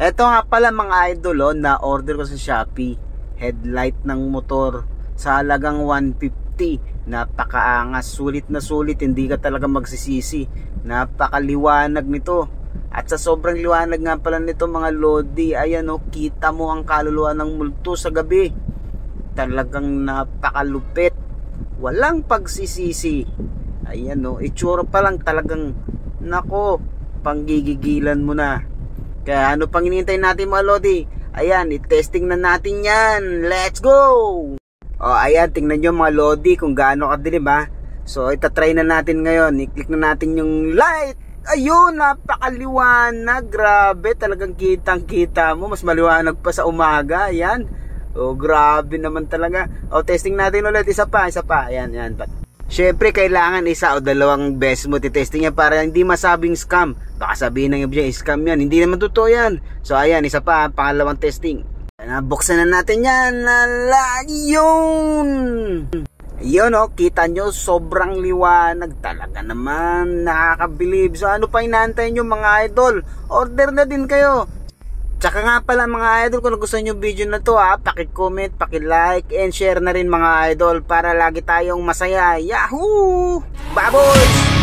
Eto nga pala mga idol, na order ko sa Shopee. Headlight ng motor sa halagang 150. Napakaangas, sulit na sulit, hindi ka talaga magsisisi. Napakaliwanag nito. At sa sobrang liwanag nga pala nito mga lodi, ayan kita mo ang kaluluwa ng multo sa gabi. Talagang napakalupit. Walang pagsisisi. Ayan itsura pa lang talagang nako, panggigigilan mo na. Kaya ano pang hinihintay natin mga lodi? Ayan, i-testing na natin yan. Let's go! Ayan, tingnan nyo mga lodi kung gaano kadilim ha. So, itatry na natin ngayon. I-click na natin yung light. Ayun, napakaliwanag. Grabe, talagang kitang-kita mo. Mas maliwanag pa sa umaga. Ayan. Grabe naman talaga. Testing natin ulit. Isa pa. Ayan. Syempre, kailangan isa o dalawang beses mo titesting yan para hindi masabing scam. Baka sabihin ng iba, scam yan. Hindi naman totoo yan. So, ayan, isa pa, pangalawang testing. Buksan na natin yan. Yun! Yun kita nyo, sobrang liwanag. Talaga naman, nakakabilib. So, ano pa inaantay nyo mga idol? Order na din kayo. Tsaka nga pala mga idol, kung nagustuhan nyo yung video na to paki-comment, paki-like, and share na rin mga idol para lagi tayong masaya. Yahoo! Baboy!